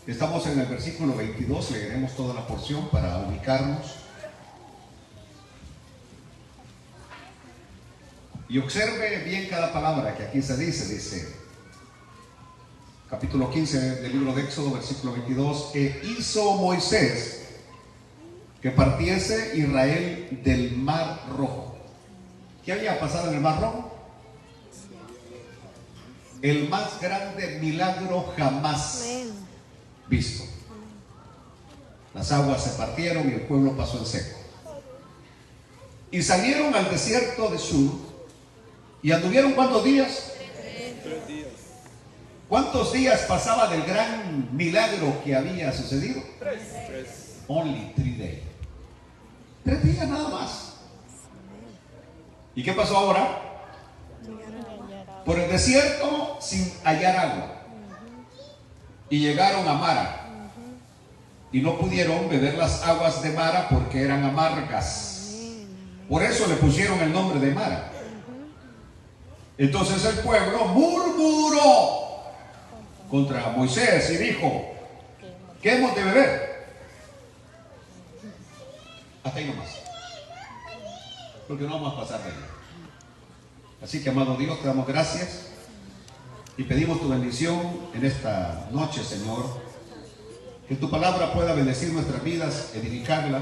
Estamos en el versículo 22, leeremos toda la porción para ubicarnos. Y observe bien cada palabra que aquí se dice, capítulo 15 del libro de Éxodo, versículo 22, e hizo Moisés que partiese Israel del Mar Rojo. ¿Qué había pasado en el Mar Rojo? El más grande milagro jamás visto. Las aguas se partieron y el pueblo pasó en seco. Y salieron al desierto de Sur y anduvieron ¿cuántos días? 3 días. ¿Cuántos días pasaba del gran milagro que había sucedido? 3. Only 3 days. 3 días nada más. ¿Y qué pasó ahora? Por el desierto sin hallar agua. Y llegaron a Mara. Y no pudieron beber las aguas de Mara porque eran amargas. Por eso le pusieron el nombre de Mara. Entonces el pueblo murmuró contra Moisés y dijo: ¿qué hemos de beber? Hasta ahí nomás, porque no vamos a pasar de ahí. Así que, amado Dios, te damos gracias y pedimos tu bendición en esta noche, Señor. Que tu palabra pueda bendecir nuestras vidas, edificarla.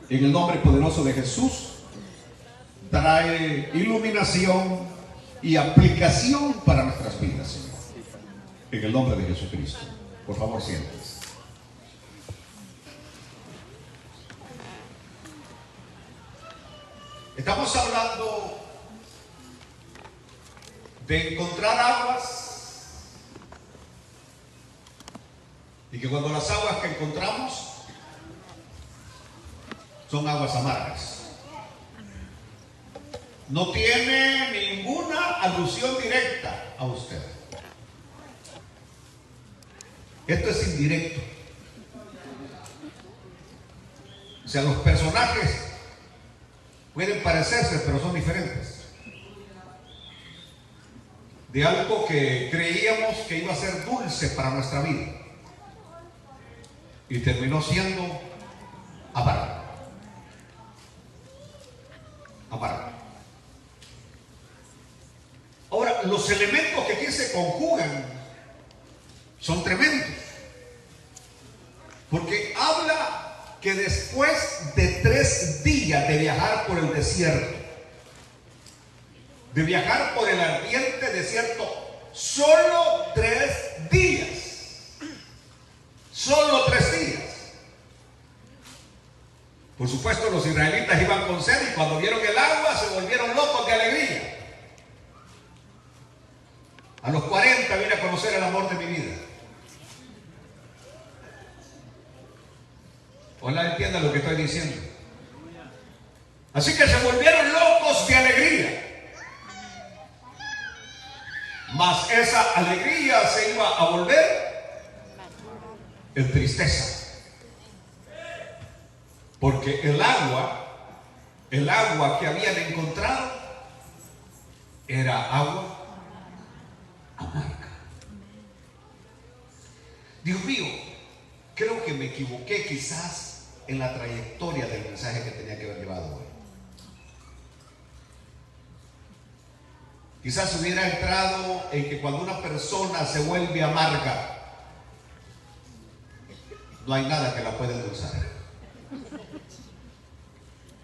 En el nombre poderoso de Jesús, trae iluminación y aplicación para nuestras vidas, Señor. En el nombre de Jesucristo. Por favor, siéntese. Estamos hablando de encontrar aguas, y que cuando las aguas que encontramos son aguas amargas. No tiene ninguna alusión directa a usted. Esto es indirecto. O sea, los personajes pueden parecerse, pero son diferentes. De algo que creíamos que iba a ser dulce para nuestra vida y terminó siendo amargo. Amargo. Ahora, los elementos que aquí se conjugan son tremendos, porque habla que después de 3 días de viajar por el desierto, de viajar por el ardiente desierto, solo 3 días, solo 3 días. Por supuesto, los israelitas iban con sed y cuando vieron el agua se volvieron locos de alegría. A los 40 vine a conocer el amor de mi vida. Ojalá entiendan lo que estoy diciendo. Así que se volvieron locos de alegría. Mas esa alegría se iba a volver en tristeza. Porque el agua que habían encontrado era agua amarga. Dios mío, creo que me equivoqué quizás en la trayectoria del mensaje que tenía que haber llevado hoy. Quizás hubiera entrado en que cuando una persona se vuelve amarga, no hay nada que la pueda endulzar.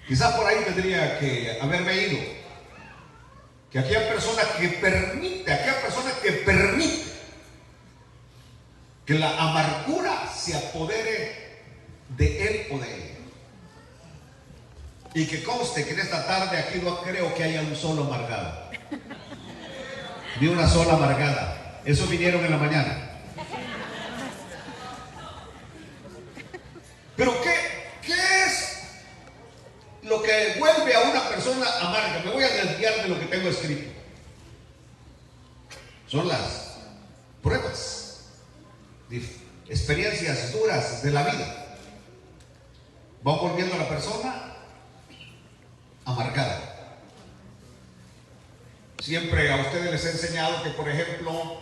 Quizás por ahí tendría que haberme ido. Que aquella persona que permite que la amargura se apodere de él o de ella. Y que conste que en esta tarde aquí no creo que haya un solo amargado. Ni una sola amargada. Eso vinieron en la mañana. Pero ¿qué es lo que vuelve a una persona amarga? Me voy a desviar de lo que tengo escrito. Son las pruebas, experiencias duras de la vida. Va volviendo a la persona amargada. Siempre a ustedes les he enseñado que, por ejemplo,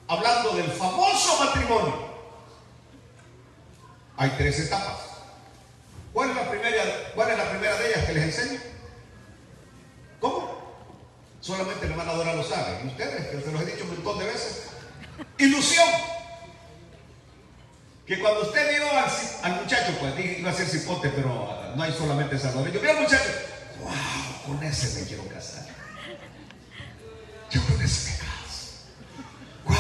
hablando del famoso matrimonio, hay 3 etapas. ¿Cuál es la primera de ellas que les enseño? ¿Cómo? Solamente el hermano Dora lo sabe. ¿Y ustedes? Que se los he dicho un montón de veces. Ilusión. Que cuando usted vio al muchacho, pues iba a ser cipote, pero no hay solamente salvadoreño. Vio al muchacho, wow, con ese me quiero casar. Yo con ese me caso. Wow.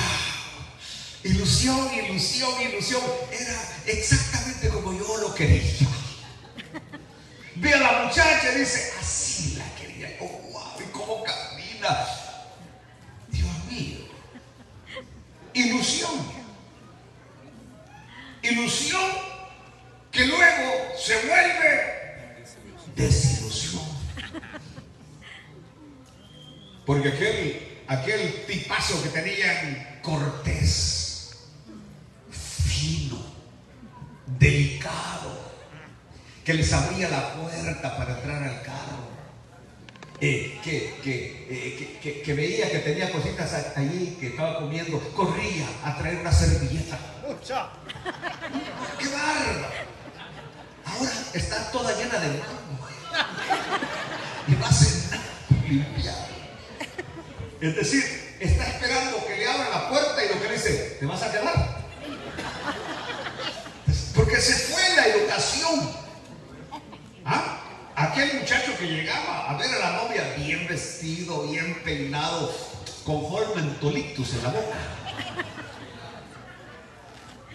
Ilusión, ilusión, ilusión. Era exactamente como yo lo quería. Ve a la muchacha y dice, así la quería. Oh, wow, y cómo camina. Dios mío. Ilusión. Ilusión que luego se vuelve desilusión. Porque aquel tipazo que tenían, cortés, fino, delicado, que les abría la puerta para entrar al carro, que veía que tenía cositas allí que estaba comiendo, corría a traer una servilleta. ¡Qué bárbaro! Ahora está toda llena de mango y va a cenar limpiar. Es decir, está esperando que le abran la puerta y lo que le dice, ¿te vas a quedar? Porque se fue la educación. ¿Ah? Aquel muchacho que llegaba a ver a la novia bien vestido, bien peinado, con Hormentolictus en la boca.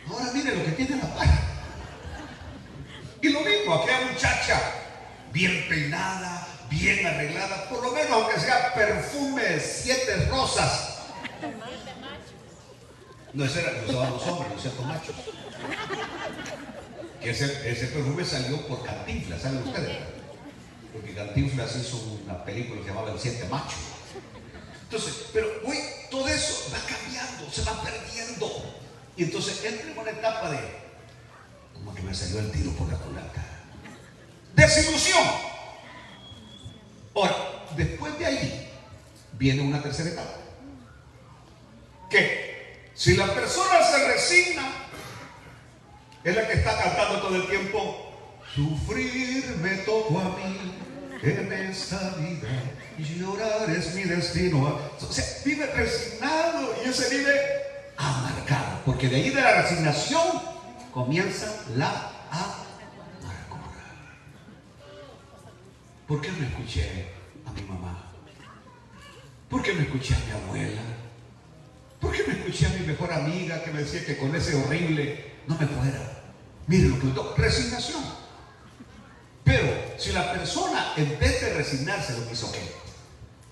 Ahora mire lo que tiene en la cara. Y lo mismo, aquella muchacha bien peinada, bien arreglada, por lo menos aunque sea perfume 7 rosas. No, ese era, lo usaban los hombres, los 7 machos. Que ese perfume salió por Cantinflas, ¿saben ustedes? Porque Cantinflas hizo una película que se llamaba El 7 machos. Entonces, pero hoy todo eso va cambiando, se va perdiendo. Y entonces entra en una etapa de, como que me salió el tiro por la culata. Desilusión. Ahora, después de ahí, viene una tercera etapa. Que si la persona se resigna, es la que está cantando todo el tiempo, sufrir me tocó a mí en esta vida, llorar es mi destino. O sea, vive resignado y ese vive amargado, porque de ahí de la resignación comienza la amargura. ¿Por qué no escuché a mi mamá? ¿Por qué no escuché a mi abuela? ¿Por qué no escuché a mi mejor amiga que me decía que con ese horrible no me fuera? Mire lo que me tocó, resignación. Pero si la persona en vez de resignarse lo que hizo, ¿qué?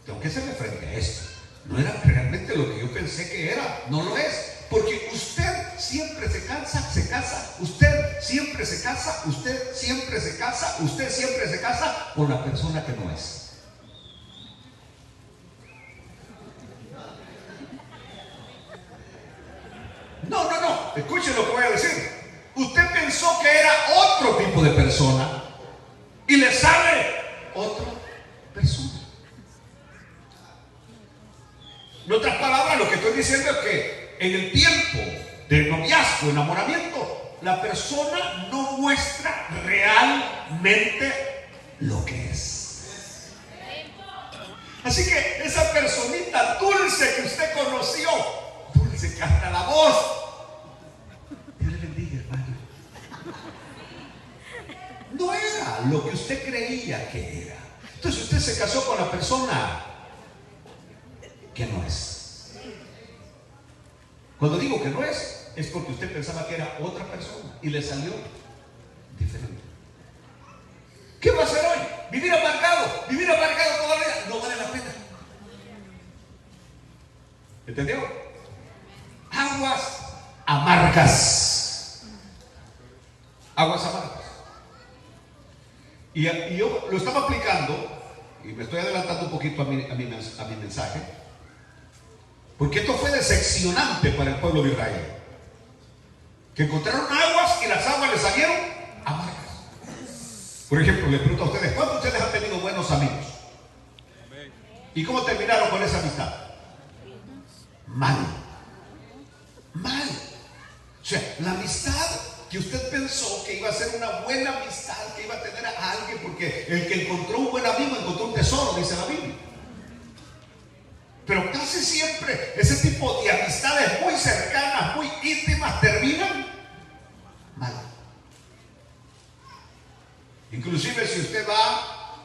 Tengo que hacerle frente a esto. No era realmente lo que yo pensé que era, no lo es. Porque usted siempre se casa, usted siempre se casa, usted siempre se casa, usted siempre se casa con la persona que no es. No, escuchen lo que voy a decir. Usted pensó que era otro tipo de persona y le sale otra persona. En otras palabras, lo que estoy diciendo es que en el tiempo de noviazgo, enamoramiento, la persona no muestra realmente lo que es. Así que esa personita dulce que usted conoció, dulce que hasta la voz, Dios le bendiga, hermano, no era lo que usted creía que era. Entonces usted se casó con la persona que no es. Cuando digo que no es porque usted pensaba que era otra persona y le salió diferente. ¿Qué va a hacer hoy? Vivir amargado toda la vida, no vale la pena. ¿Entendió? Aguas amargas. Aguas amargas. Y yo lo estaba aplicando, y me estoy adelantando un poquito a mi mensaje, porque esto fue decepcionante para el pueblo de Israel. Que encontraron aguas y las aguas les salieron amargas. Por ejemplo, les pregunto a ustedes, ¿cuántos de ustedes han tenido buenos amigos? ¿Y cómo terminaron con esa amistad? Mal. sea, la amistad que usted pensó que iba a ser una buena amistad, que iba a tener a alguien, porque el que encontró un buen amigo encontró un tesoro, dice la Biblia. Pero casi siempre ese tipo de amistades muy cercanas, muy íntimas, terminan mal. Inclusive si usted va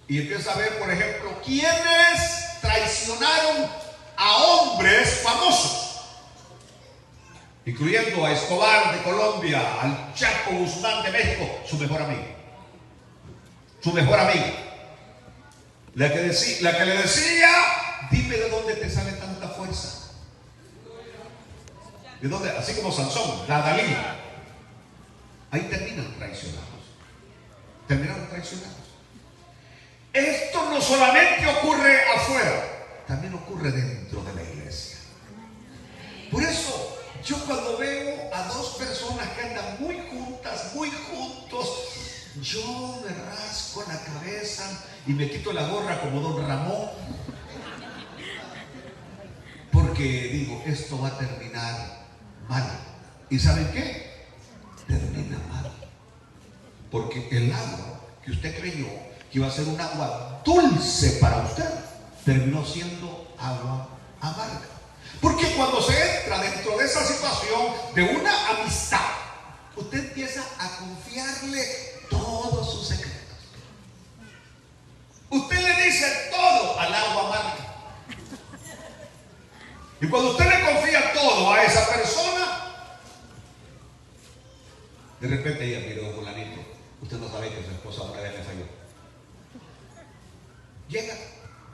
y empieza a ver, por ejemplo, quiénes traicionaron a hombres famosos, incluyendo a Escobar de Colombia, al Chapo Guzmán de México, su mejor amigo. Su mejor amiga. La que le decía, dime de dónde te sale tanta fuerza. ¿De dónde? Así como Sansón, la Dalila. Ahí terminan traicionados. Terminaron traicionados. Esto no solamente ocurre afuera, también ocurre dentro de la iglesia. Por eso, yo cuando veo a dos personas que andan muy juntas, muy juntos, yo me rasco la cabeza y me quito la gorra como don Ramón, porque digo, esto va a terminar mal. ¿Y saben qué? Termina mal, porque el agua que usted creyó que iba a ser un agua dulce para usted, terminó siendo agua amarga. Porque cuando se entra dentro de esa situación de una amistad, usted empieza a confiarle todos sus secretos. Usted le dice todo al agua amarga. Y cuando usted le confía todo a esa persona, de repente ella, mire, don fulanito, usted no sabe que su esposa una vez le falló. Llega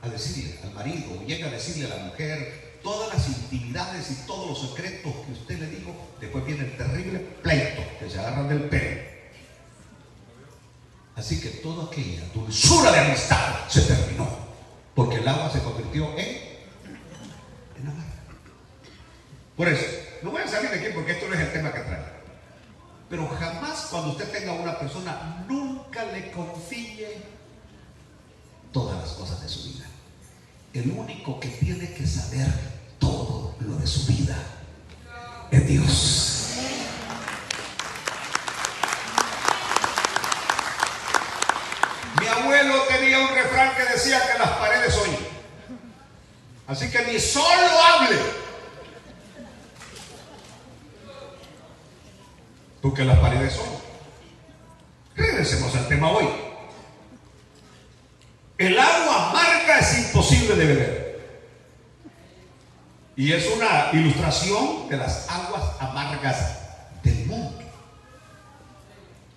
a decirle al marido, llega a decirle a la mujer todas las intimidades y todos los secretos que usted le dijo. Después viene el terrible pleito, que se agarran del pelo. Así que toda aquella dulzura de amistad se terminó, porque el agua se convirtió en amarga. Por eso, no voy a salir de aquí porque esto no es el tema que traigo. Pero jamás cuando usted tenga una persona, nunca le confíe todas las cosas de su vida. El único que tiene que saber todo lo de su vida es Dios. Mi abuelo tenía un refrán que decía que las paredes oyen. Así que ni solo hable, porque las paredes oyen. Regresemos al tema hoy. El agua amarga es imposible de beber. Y es una ilustración de las aguas amargas del mundo.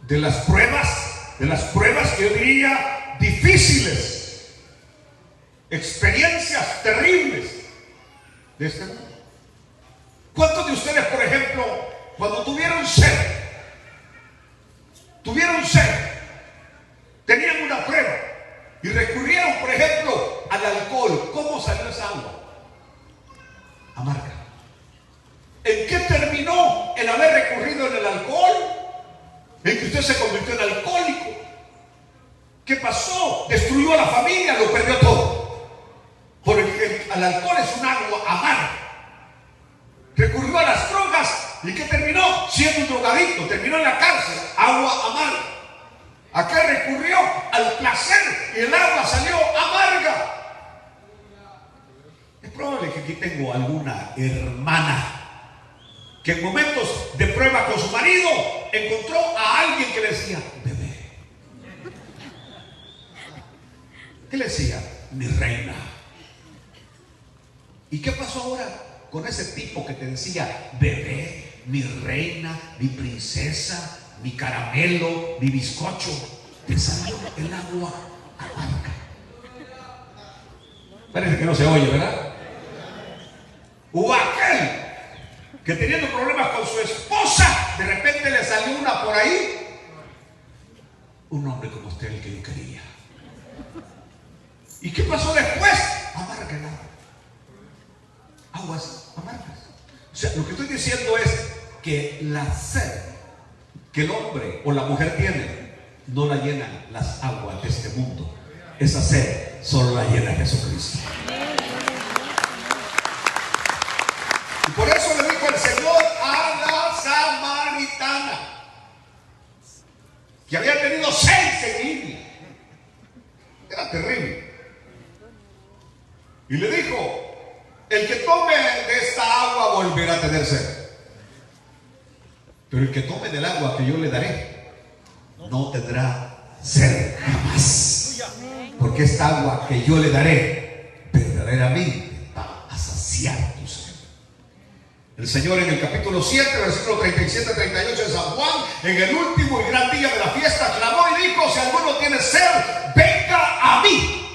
De las pruebas que yo diría difíciles. Experiencias terribles de este mundo. ¿Cuántos de ustedes, por ejemplo, cuando tuvieron sed, tenían una prueba y recurrieron, por ejemplo, al alcohol? ¿Cómo salió esa agua? Amarga. ¿En qué terminó el haber recurrido en el alcohol? En que usted se convirtió en alcohólico. ¿Qué pasó? Destruyó a la familia, lo perdió todo. Porque el alcohol es un agua amarga. Recurrió a las drogas y ¿qué terminó? Siendo un drogadicto, terminó en la cárcel, agua amarga. ¿A qué recurrió? Al placer y el agua salió amarga. Es probable que aquí tengo alguna hermana que en momentos de prueba con su marido encontró a alguien que le decía, bebé. ¿Qué le decía? Mi reina. ¿Y qué pasó ahora con ese tipo que te decía, bebé, mi reina, mi princesa, mi caramelo, mi bizcocho? Te salió el agua amarga. Parece que no se oye, ¿verdad? Hubo aquel que teniendo problemas con su esposa, de repente le salió una por ahí. Un hombre como usted, el que yo quería. ¿Y qué pasó después? Amarga el agua. Aguas amargas. O sea, lo que estoy diciendo es que la sed que el hombre o la mujer tiene no la llenan las aguas de este mundo. Esa sed solo la llena Jesucristo. Y por eso le dijo el Señor a Lazaro. que había tenido 6 en India. Era terrible. Y le dijo: el que tome de esta agua volverá a tener sed, pero el que tome del agua que yo le daré no tendrá sed jamás, porque esta agua que yo le daré verdaderamente va a saciar tu sed. El Señor en el capítulo 7, versículo 37-38 de San Juan, en el último y gran día de la fiesta, clamó y dijo: si alguno tiene sed, venga a mí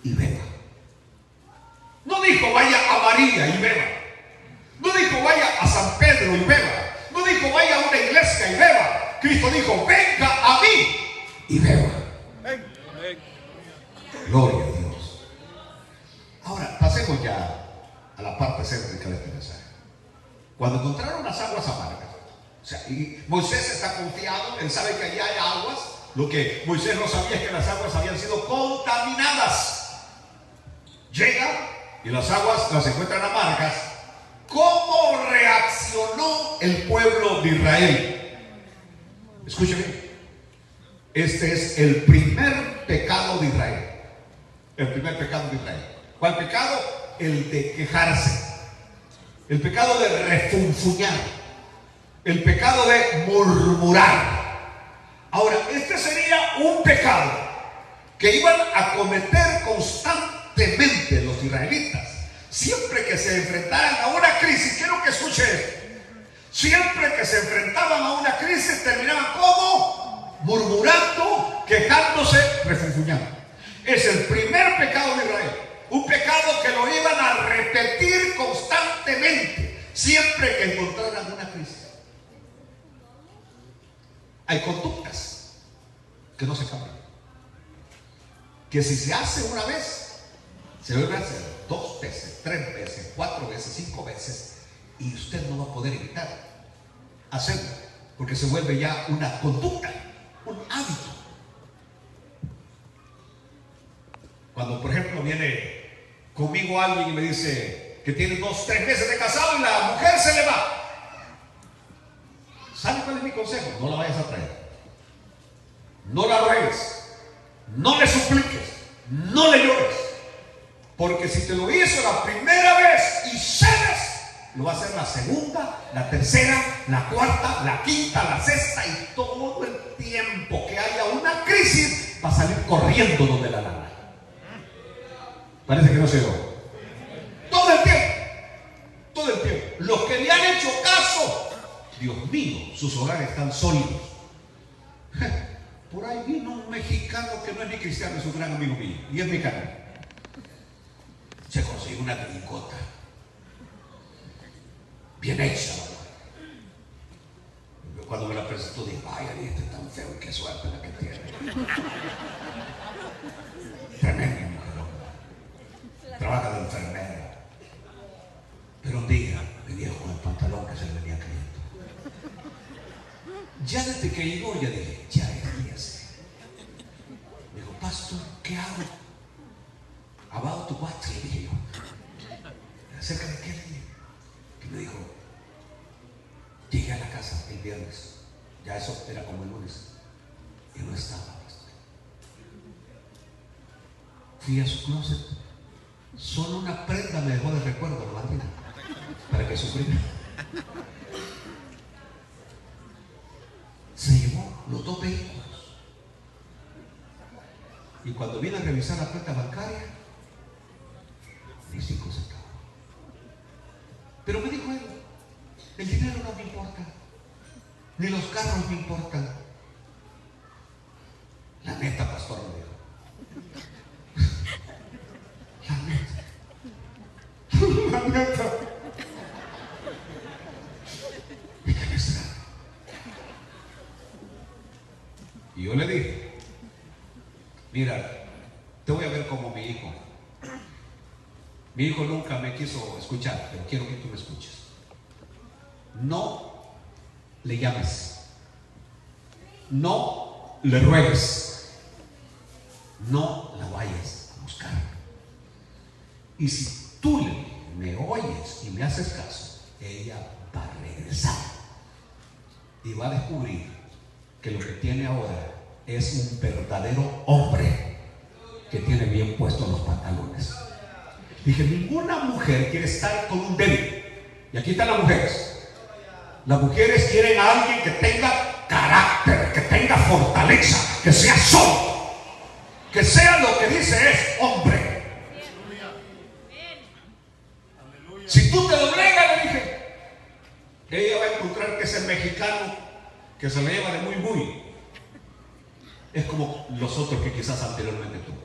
y beba. No dijo vaya a María y beba. No dijo vaya a San Pedro y beba. No dijo vaya a una iglesia y beba. Cristo dijo: venga a mí y beba. Gloria a Dios. Ahora pasemos ya a la parte céntrica de este mensaje. Cuando encontraron las aguas amargas, o sea, y Moisés está confiado, él sabe que allí hay aguas. Lo que Moisés no sabía es que las aguas habían sido contaminadas. Llega y las aguas las encuentran amargas. ¿Cómo reaccionó el pueblo de Israel? Escúcheme, este es el primer pecado de Israel. El primer pecado de Israel. ¿Cuál pecado? El de quejarse, el pecado de refunfuñar, el pecado de murmurar. Ahora, este sería un pecado que iban a cometer constantemente los israelitas. Siempre que se enfrentaran a una crisis, quiero que escuche esto. Siempre que se enfrentaban a una crisis, terminaban como murmurando, quejándose, refunfuñando. Es el primer pecado de Israel. Un pecado que lo iban a repetir constantemente siempre que encontraran una crisis. Hay conductas que no se cambian, que si se hace una vez, se vuelve a hacer 2 veces, 3 veces, 4 veces, 5 veces, y usted no va a poder evitar hacerlo, porque se vuelve ya una conducta, un hábito. Cuando, por ejemplo, viene conmigo alguien y me dice que tiene 2, 3 meses de casado y la mujer se le va, ¿sabe cuál es mi consejo? No la vayas a traer, no la ruegues, no le supliques, no le llores, porque si te lo hizo la primera vez y cedes, lo va a hacer la segunda, la tercera, la cuarta, la quinta, la sexta, y todo el tiempo que haya una crisis va a salir corriendo donde la lana. Parece que no se oyó. Todo el tiempo. Todo el tiempo. Los que le han hecho caso, Dios mío, sus hogares están sólidos. Por ahí vino un mexicano que no es ni cristiano, es un gran amigo mío, y es mexicano. Se consiguió una gringota bien hecha. Cuando me la presentó, dije: vaya, este es tan feo y qué suerte la que tiene. Tremendo mujer. Trabaja de enfermera, pero un día venía con el pantalón que se le venía cayendo. Ya desde que llegó, ya dije: ya es. Me dijo: pastor, ¿qué hago? About to what? Le dije yo. ¿Acerca de qué? Le dije. Que me dijo: llegué a la casa el viernes, ya eso era como el lunes, y no estaba, pastor. Fui a su closet. Solo una prenda me dejó de recuerdo, Martina, para que sufriera. Se llevó los 2 vehículos. Y cuando vine a revisar la cuenta bancaria, ni 5 centavos. Pero me dijo él: el dinero no me importa, ni los carros me importan. La neta, pastor, me dijo. La neta. Y yo le dije: mira, te voy a ver como mi hijo. Mi hijo nunca me quiso escuchar, pero quiero que tú me escuches. No le llames, no le ruegues, no la vayas a buscar. Y si tú me oyes y me haces caso, ella va a regresar y va a descubrir que lo que tiene ahora es un verdadero hombre que tiene bien puestos los pantalones. Dije, ninguna mujer quiere estar con un débil. Y aquí están las mujeres. Las mujeres quieren a alguien que tenga carácter, que tenga fortaleza, que sea sólido, que sea lo que dice es hombre. Si tú te doblegas, le dije, ella va a encontrar que ese mexicano que se le lleva de muy es como los otros que quizás anteriormente tuvo.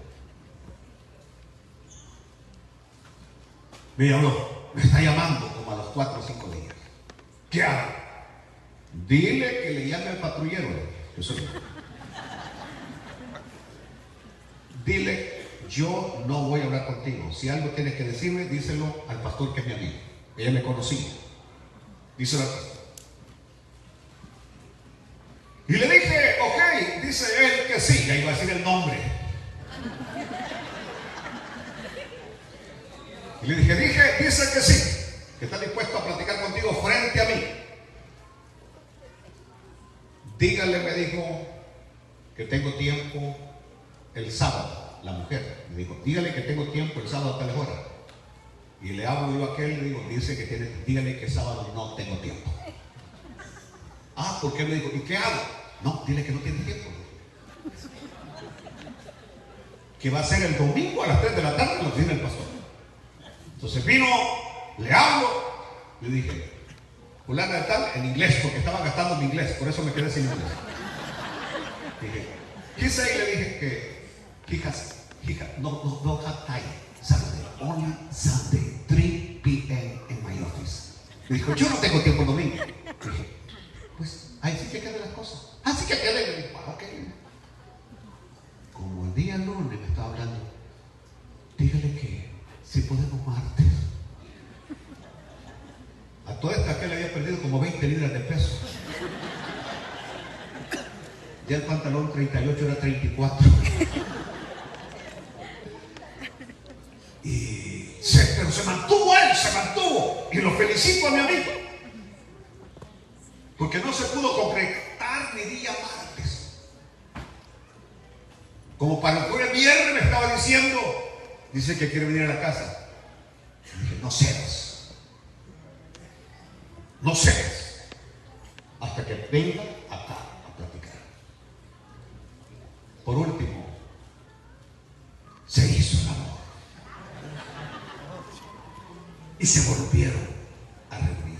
Me habló, me está llamando como a los 4 o 5 días. ¿Qué hago? Dile que le llame al patrullero. Yo soy yo. Dile, yo no voy a hablar contigo. Si algo tienes que decirme, díselo al pastor que es mi amigo. Ella me conocía. Díselo al pastor. Y le dije, ok, dice él que sí. Ya iba a decir el nombre. Y le dije, dice que sí, que está dispuesto a platicar contigo frente a mí. Dígale, me dijo, que tengo tiempo el sábado. La mujer me dijo, dígale que tengo tiempo el sábado a tales horas. Y le hablo yo a aquel, le digo, dígale que sábado no tengo tiempo. Ah, ¿por qué? Me dijo, ¿y qué hago? No, dile que no tiene tiempo. Que va a ser el domingo a las 3 de la tarde, lo tiene el pastor. Entonces vino, le hablo, le dije, fulana de tal, en inglés, porque estaba gastando mi inglés, por eso me quedé sin inglés. Dije, ¿qué sé? Y le dije que no have time Saturday, only Sunday, 3 p.m. in my office. Me dijo, yo no tengo tiempo el domingo. Dije, pues ahí sí que quedan las cosas. Así que queden. Le dije, ok. Como el día lunes me estaba hablando, dígale que si podemos martes. A toda esta que le había perdido como 20 libras de peso. Ya el pantalón 38 era 34. Pero se mantuvo él, se mantuvo. Y lo felicito a mi amigo. Porque no se pudo concretar ni día martes. Como para el jueves viernes me estaba diciendo, dice que quiere venir a la casa. Y dije, no cedas. No cedas. Hasta que venga acá a platicar. Por último, se hizo el amor. Y se volvieron a reunir.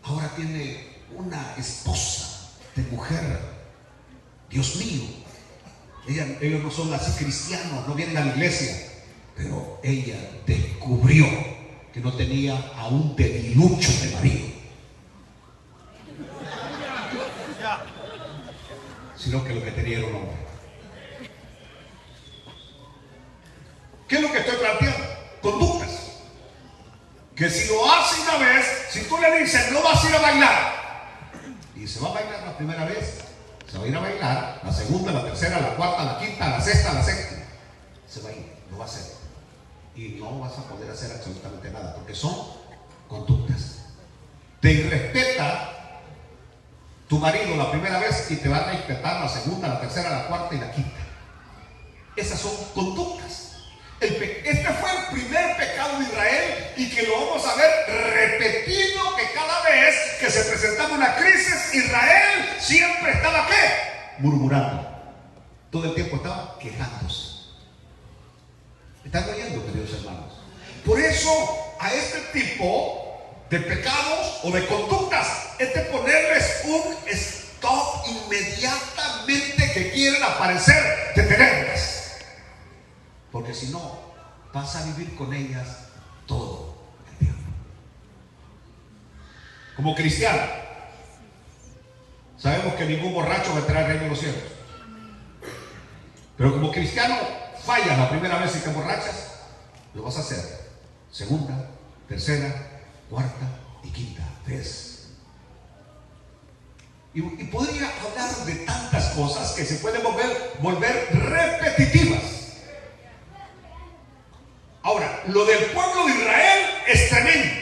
Ahora tiene una esposa de mujer. Dios mío. Ellos no son así cristianos, no vienen a la iglesia. Pero ella descubrió que no tenía a un debilucho de marido, sino que lo que tenía era un hombre. ¿Qué es lo que estoy planteando? Conductas. Que si lo hace una vez, si tú le dices, no vas a ir a bailar, y se va a bailar la primera vez, se va a ir a bailar la segunda, la tercera, la cuarta, la quinta, la sexta, la séptima, se va a ir, lo va a hacer. Y no vas a poder hacer absolutamente nada, porque son conductas. Te irrespeta tu marido la primera vez y te va a respetar la segunda, la tercera, la cuarta y la quinta. Esas son conductas. Este fue el primer pecado de Israel y que lo vamos a ver repetido, que cada vez que se presentaba una crisis, Israel siempre estaba ¿qué? Murmurando. Todo el tiempo estaba quejándose. ¿Están oyendo, queridos hermanos? Por eso a este tipo de pecados o de conductas es de ponerles un stop inmediatamente que quieren aparecer, detenerlas. Porque si no, vas a vivir con ellas todo el tiempo. Como cristiano, sabemos que ningún borracho va a entrar al reino de los cielos. Pero como cristiano, fallas la primera vez y te emborrachas, lo vas a hacer segunda, tercera, cuarta y quinta vez. Y podría hablar de tantas cosas que se pueden volver repetitivas. Ahora, lo del pueblo de Israel es tremendo,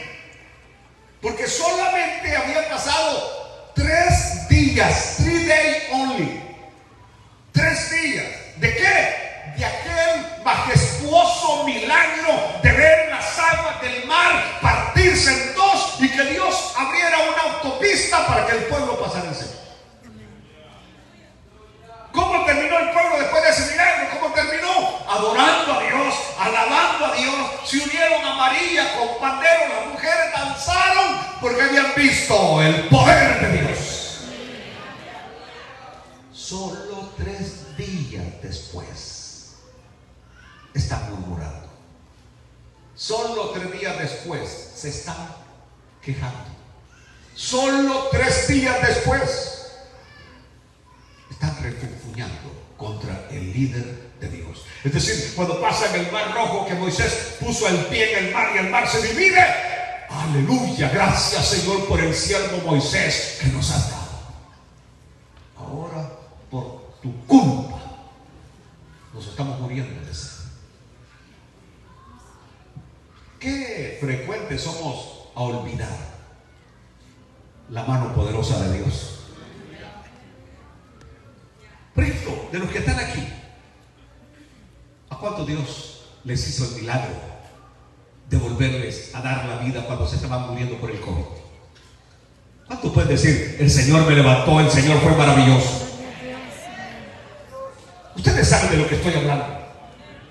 porque solamente habían pasado 3 días, porque habían visto el poder de Dios. Solo 3 días después están murmurando. Solo 3 días después se están quejando. Solo 3 días después están refunfuñando contra el líder de Dios. Es decir, cuando pasan el mar rojo, que Moisés puso el pie en el mar y el mar se divide. Aleluya, gracias Señor por el siervo Moisés que nos has dado. Ahora por tu culpa nos estamos muriendo de sed. Qué frecuentes somos a olvidar la mano poderosa de Dios. Por ejemplo, de los que están aquí, ¿a cuánto Dios les hizo el milagro de volverles a dar la vida cuando se estaban muriendo por el COVID? ¿Cuántos pueden decir, el Señor me levantó, el Señor fue maravilloso? Ustedes saben de lo que estoy hablando.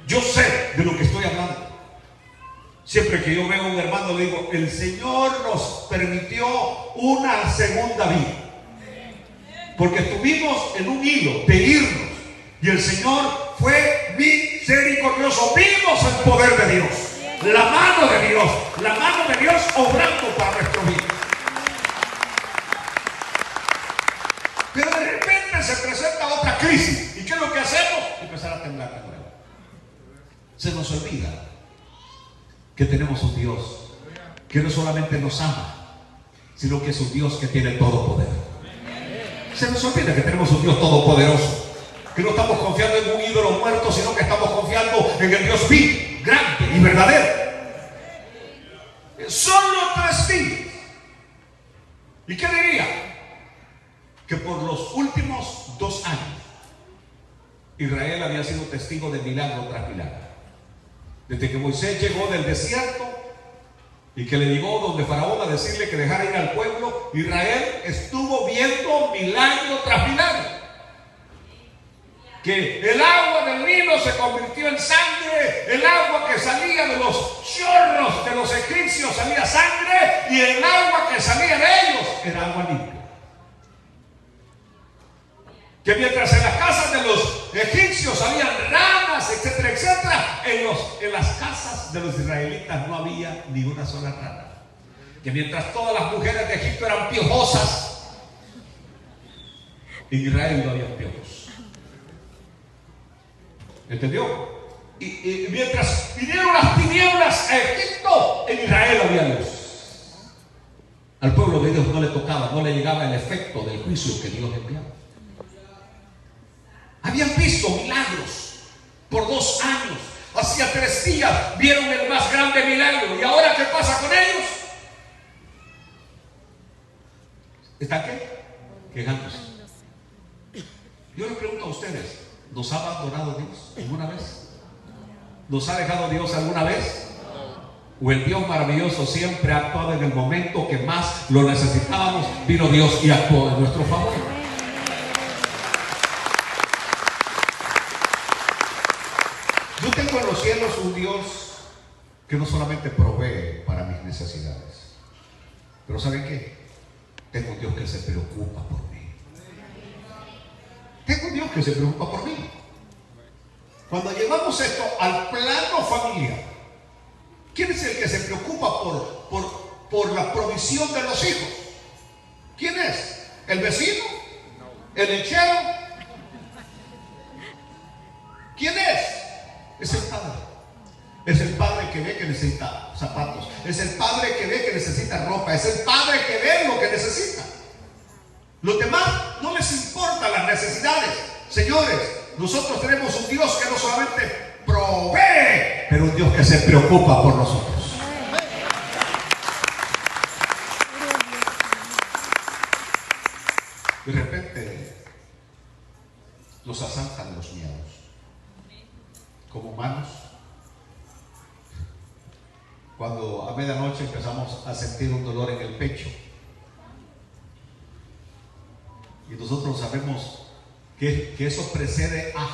Yo sé de lo que estoy hablando. Siempre que yo veo a un hermano le digo, el Señor nos permitió una segunda vida, porque estuvimos en un hilo de irnos y el Señor fue misericordioso. Vimos el poder de Dios, la mano de Dios obrando para nuestro vida. Pero de repente se presenta otra crisis. ¿Y qué es lo que hacemos? Empezar a temblar de nuevo. Se nos olvida que tenemos un Dios que no solamente nos ama, sino que es un Dios que tiene todo poder. Se nos olvida que tenemos un Dios todopoderoso, que no estamos confiando en un ídolo muerto, sino que estamos confiando en el Dios vivo, grande y verdadero. Solo 3 días. ¿Y qué diría? Que por los últimos 2 años Israel había sido testigo de milagro tras milagro. Desde que Moisés llegó del desierto y que le llegó donde Faraón a decirle que dejara ir al pueblo, Israel estuvo viendo milagro tras milagro. Que el agua del Nilo se convirtió en sangre, el agua que salía de los chorros de los egipcios salía sangre, y el agua que salía de ellos era agua limpia. Que mientras en las casas de los egipcios salían ranas, etcétera, etcétera, en las casas de los israelitas no había ni una sola rana. Que mientras todas las mujeres de Egipto eran piojosas, en Israel no había piojos. ¿Entendió? Y mientras vinieron las tinieblas a Egipto, en Israel había luz. Al pueblo de Dios no le tocaba, no le llegaba el efecto del juicio que Dios enviaba. Habían visto milagros por 2 años. Hacía 3 días vieron el más grande milagro. ¿Y ahora qué pasa con ellos? ¿Están qué? Quejándose. Yo les pregunto a ustedes, ¿nos ha abandonado Dios alguna vez? ¿Nos ha dejado Dios alguna vez? ¿O el Dios maravilloso siempre ha actuado en el momento que más lo necesitábamos? Vino Dios y actuó en nuestro favor. Yo tengo en los cielos un Dios que no solamente provee para mis necesidades, pero ¿saben qué? Tengo un Dios que se preocupa por mí. Tengo un Dios que se preocupa por mí. Cuando llevamos esto al plano familiar, ¿quién es el que se preocupa por la provisión de los hijos? ¿Quién es? ¿El vecino? ¿El lechero? ¿Quién es? Es el padre. Es el padre que ve que necesita zapatos. Es el padre que ve que necesita ropa. Es el padre que ve lo que necesita. Los demás no les importan las necesidades. Señores, nosotros tenemos un Dios que no solamente provee, pero un Dios que se preocupa por nosotros. De repente nos asaltan los miedos. Como humanos, cuando a medianoche empezamos a sentir un dolor en el pecho y nosotros sabemos que eso precede a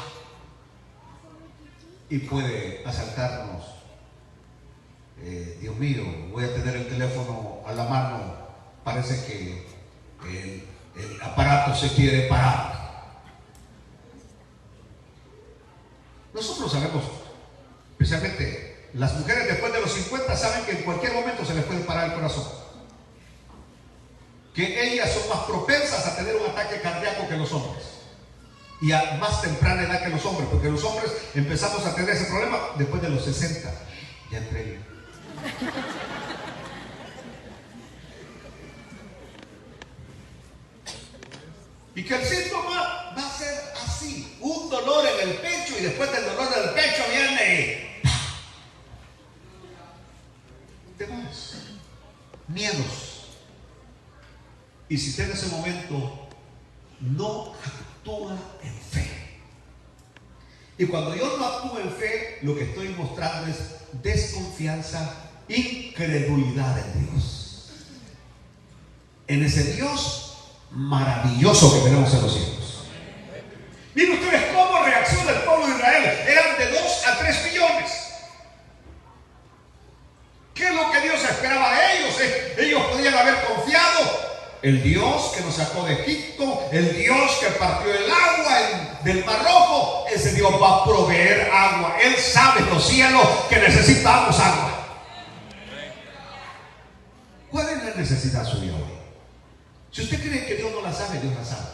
y puede asaltarnos. Dios mío, voy a tener el teléfono a la mano parece que el aparato se quiere parar. Nosotros sabemos, especialmente las mujeres después de los 50, saben que en cualquier momento se les puede parar el corazón, que ellas son más propensas a tener un ataque cardíaco que los hombres, y a más temprana edad que los hombres, porque los hombres empezamos a tener ese problema después de los 60. Ya entré. Y que el síntoma va a ser así: un dolor en el pecho, y después del dolor del pecho viene temores, miedos. Y si usted en ese momento no actúa en fe, y cuando yo no actúo en fe, lo que estoy mostrando es desconfianza, incredulidad en Dios, en ese Dios maravilloso que tenemos en los cielos. Miren ustedes cómo reacciona el pueblo de Israel. Eran de 2 a 3 millones. ¿Qué es lo que Dios esperaba de ellos? Ellos podían haber confiado: el Dios que nos sacó de Egipto, el Dios que partió el agua del Mar Rojo, ese Dios va a proveer agua. Él sabe, los cielos, que necesitamos agua. ¿Cuál es la necesidad suya hoy? Si usted cree que Dios no la sabe, Dios la sabe.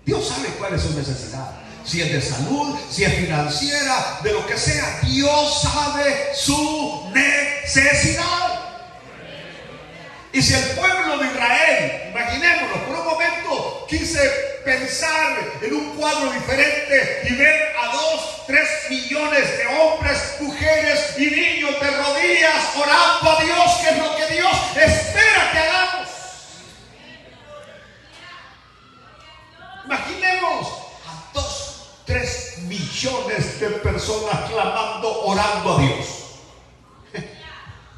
Dios sabe cuál es su necesidad. Si es de salud, si es financiera, de lo que sea, Dios sabe su necesidad. Y si el pueblo de Israel, imaginémonos por un momento, quise pensar en un cuadro diferente y ver a 2, 3 millones de hombres, mujeres y niños de rodillas orando a Dios, que es lo que Dios espera que hagamos. Imaginemos a 2, 3 millones de personas clamando, orando a Dios.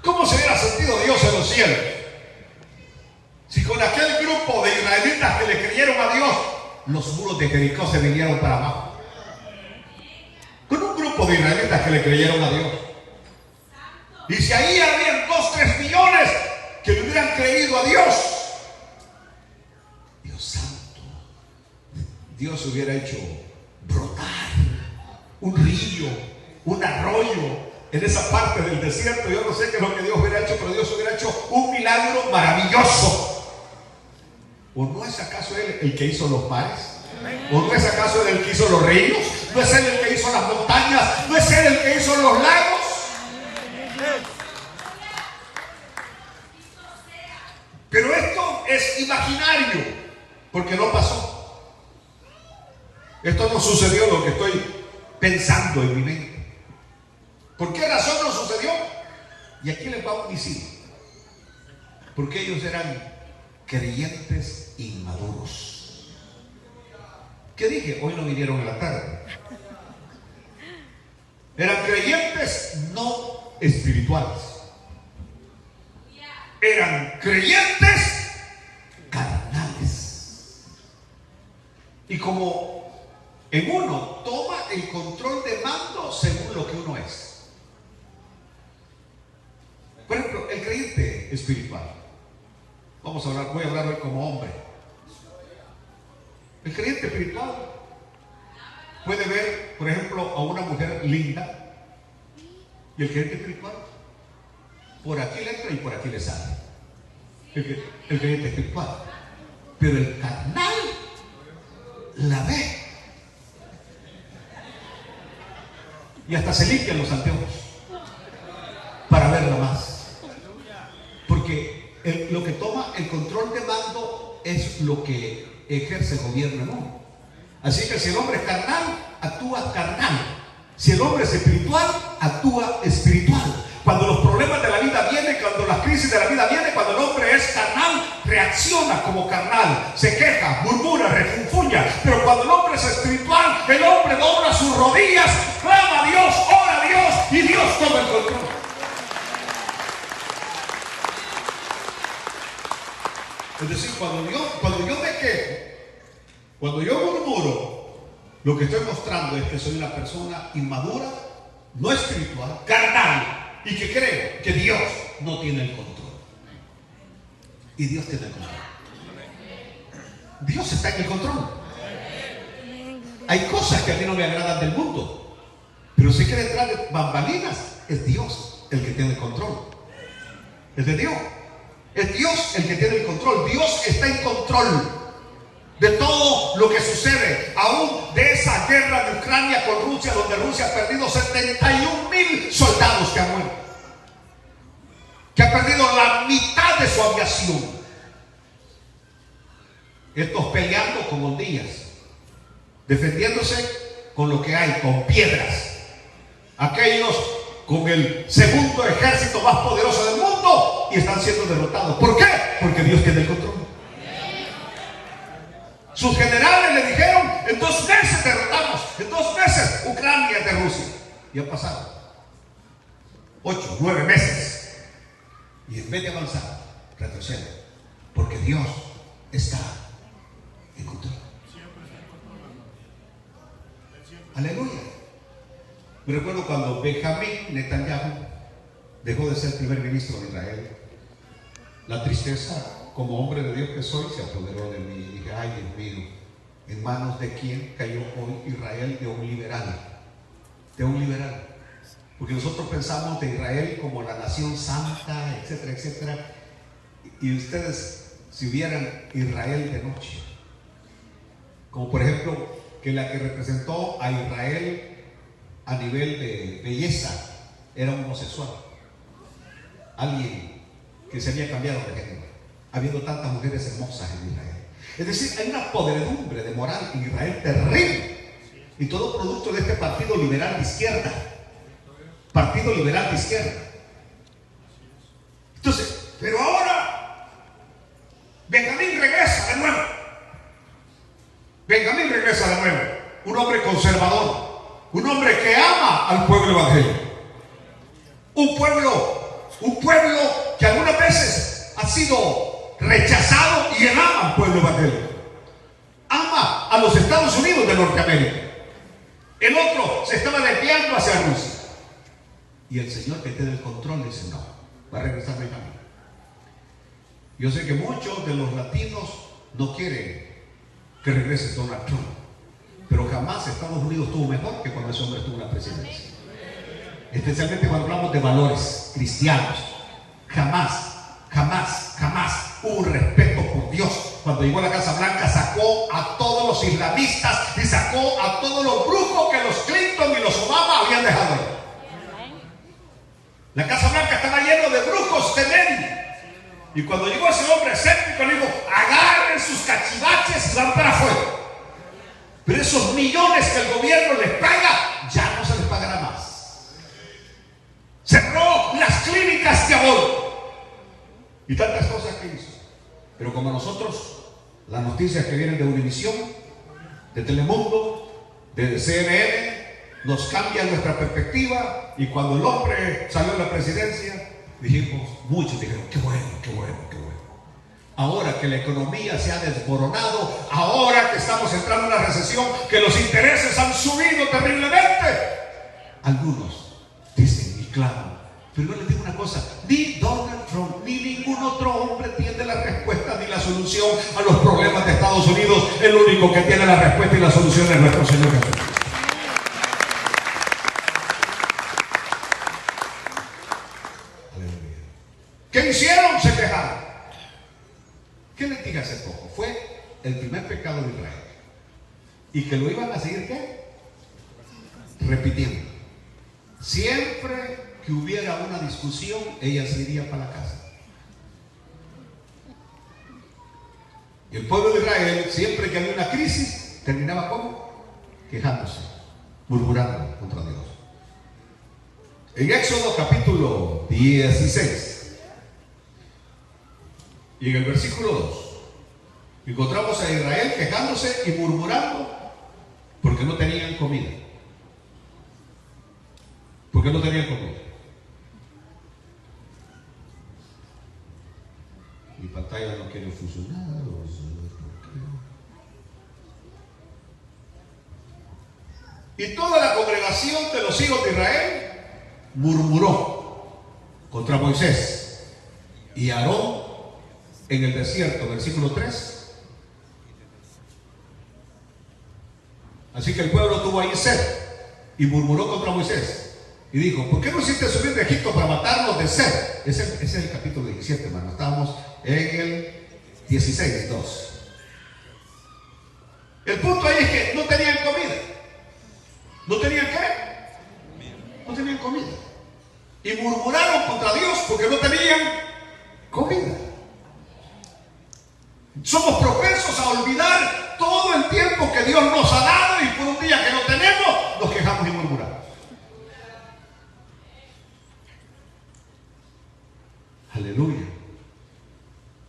¿Cómo se hubiera sentido Dios en los cielos? Si con aquel grupo de israelitas que le creyeron a Dios, los muros de Jericó se vinieron para abajo. Con un grupo de israelitas que le creyeron a Dios. Y si ahí habían 2, 3 millones que le hubieran creído a Dios, Dios santo, Dios hubiera hecho brotar un río, un arroyo en esa parte del desierto. Yo no sé qué es lo que Dios hubiera hecho, pero Dios hubiera hecho un milagro maravilloso. ¿O no es acaso Él el que hizo los mares? ¿O no es acaso Él el que hizo los ríos? ¿No es Él el que hizo las montañas? ¿No es Él el que hizo los lagos? Pero esto es imaginario, porque no pasó. Esto no sucedió, lo que estoy pensando en mi mente. ¿Por qué razón no sucedió? Y aquí les va un misil. Porque ellos eran creyentes inmaduros. ¿Qué dije? Hoy no vinieron en la tarde. Eran creyentes no espirituales. Eran creyentes carnales. Y como en uno toma el control de mando según lo que uno es. Por ejemplo, el creyente espiritual. Voy a hablar hoy como hombre. El creyente espiritual puede ver, por ejemplo, a una mujer linda, y el creyente espiritual por aquí le entra y por aquí le sale. El creyente espiritual. Pero el carnal la ve y hasta se limpian los anteojos para verla más, porque lo que toma el control de mando es lo que ejerce el gobierno en uno. Así que si el hombre es carnal, actúa carnal. Si el hombre es espiritual, actúa espiritual. Cuando los problemas de la vida vienen, cuando las crisis de la vida vienen, cuando el hombre es carnal, reacciona como carnal, se queja, murmura, refunfuña. Pero cuando el hombre es espiritual, el hombre dobla sus rodillas, clama a Dios, ora a Dios, y Dios toma el control. Es decir, cuando yo me quejo, cuando yo murmuro, lo que estoy mostrando es que soy una persona inmadura, no espiritual, carnal, y que creo que Dios no tiene el control. Y Dios tiene el control. Dios está en el control. Hay cosas que a mí no me agradan del mundo, pero si quiere entrar de bambalinas, es Dios el que tiene el control. Es de Dios. Es Dios el que tiene el control. Dios está en control de todo lo que sucede, aún de esa guerra de Ucrania con Rusia, donde Rusia ha perdido 71,000 soldados que han muerto, que ha perdido la mitad de su aviación. Estos peleando con hondillas, defendiéndose con lo que hay, con piedras. Aquellos con el segundo ejército más poderoso del mundo y están siendo derrotados. ¿Por qué? Porque Dios tiene el control. Sus generales le dijeron: en 2 meses derrotamos, en 2 meses Ucrania es de Rusia. Y han pasado 8, 9 meses. Y en vez de avanzar, retrocede. Porque Dios está en control. Aleluya. Me recuerdo cuando Benjamín Netanyahu dejó de ser primer ministro de Israel. La tristeza, como hombre de Dios que soy, se apoderó de mí. Y dije: ay, Dios mío, ¿en manos de quién cayó hoy Israel? De un liberal. De un liberal. Porque nosotros pensamos de Israel como la nación santa, etcétera, etcétera. Y ustedes, si vieran Israel de noche, como por ejemplo, que la que representó a Israel a nivel de belleza era un homosexual, alguien que se había cambiado de género, habiendo tantas mujeres hermosas en Israel. Es decir, hay una podredumbre de moral en Israel terrible, y todo producto de este partido liberal de izquierda. Partido liberal de izquierda. Entonces, pero ahora Benjamín regresa de nuevo. Benjamín regresa de nuevo. Un hombre conservador, un hombre que ama al pueblo evangélico, un pueblo que algunas veces ha sido rechazado, y él ama al pueblo evangélico, ama a los Estados Unidos de Norteamérica. El otro se estaba desviando hacia Rusia, y el Señor, que tiene el control, dice: no, va a regresar Benjamín. Yo sé que muchos de los latinos no quieren que regrese Donald Trump, pero jamás Estados Unidos estuvo mejor que cuando ese hombre estuvo en la presidencia. Especialmente cuando hablamos de valores cristianos. Jamás hubo un respeto por Dios. Cuando llegó a la Casa Blanca, sacó a todos los islamistas y sacó a todos los brujos que los Clinton y los Obama habían dejado ahí. La Casa Blanca estaba lleno de brujos de Lenin. Y cuando llegó ese hombre escéptico, le dijo: agarren sus cachivaches y van para afuera. Pero esos millones que el gobierno les paga, ya no se les pagará más. Cerró las clínicas de aborto y tantas cosas que hizo. Pero como nosotros, las noticias que vienen de Univisión, de Telemundo, de CNN, nos cambian nuestra perspectiva. Y cuando el hombre salió de la presidencia, dijimos, muchos dijeron: qué bueno, qué bueno, qué bueno. Ahora que la economía se ha desmoronado, ahora que estamos entrando en una recesión, que los intereses han subido terriblemente, algunos dicen y claman. Pero yo les digo una cosa: ni Donald Trump ni ningún otro hombre tiene la respuesta ni la solución a los problemas de Estados Unidos. El único que tiene la respuesta y la solución es nuestro Señor Jesús. ¿Qué hicieron? Se quejaron. ¿Qué les dije hace poco? Fue el primer pecado de Israel. Y que lo iban a seguir, ¿qué? Repitiendo. Siempre que hubiera una discusión, ella se iría para la casa. Y el pueblo de Israel, siempre que había una crisis, terminaba ¿cómo? Quejándose, murmurando contra Dios. En Éxodo capítulo 16 y en el versículo 2 encontramos a Israel quejándose y murmurando porque no tenían comida. Porque no tenían comida. Mi pantalla no quiere funcionar. Y toda la congregación de los hijos de Israel murmuró contra Moisés y Aarón en el desierto, versículo 3. Así que el pueblo tuvo ahí sed y murmuró contra Moisés y dijo: ¿por qué no hiciste subir de Egipto para matarnos de sed? Ese es el capítulo 17, hermano. Estábamos en el 16, 2. El punto ahí es que no tenían comida. ¿No tenían qué? No tenían comida. Y murmuraron contra Dios porque no tenían comida. Somos propensos a olvidar todo el tiempo que Dios nos ha dado, y por un día que no tenemos, nos quejamos y murmuramos. Aleluya.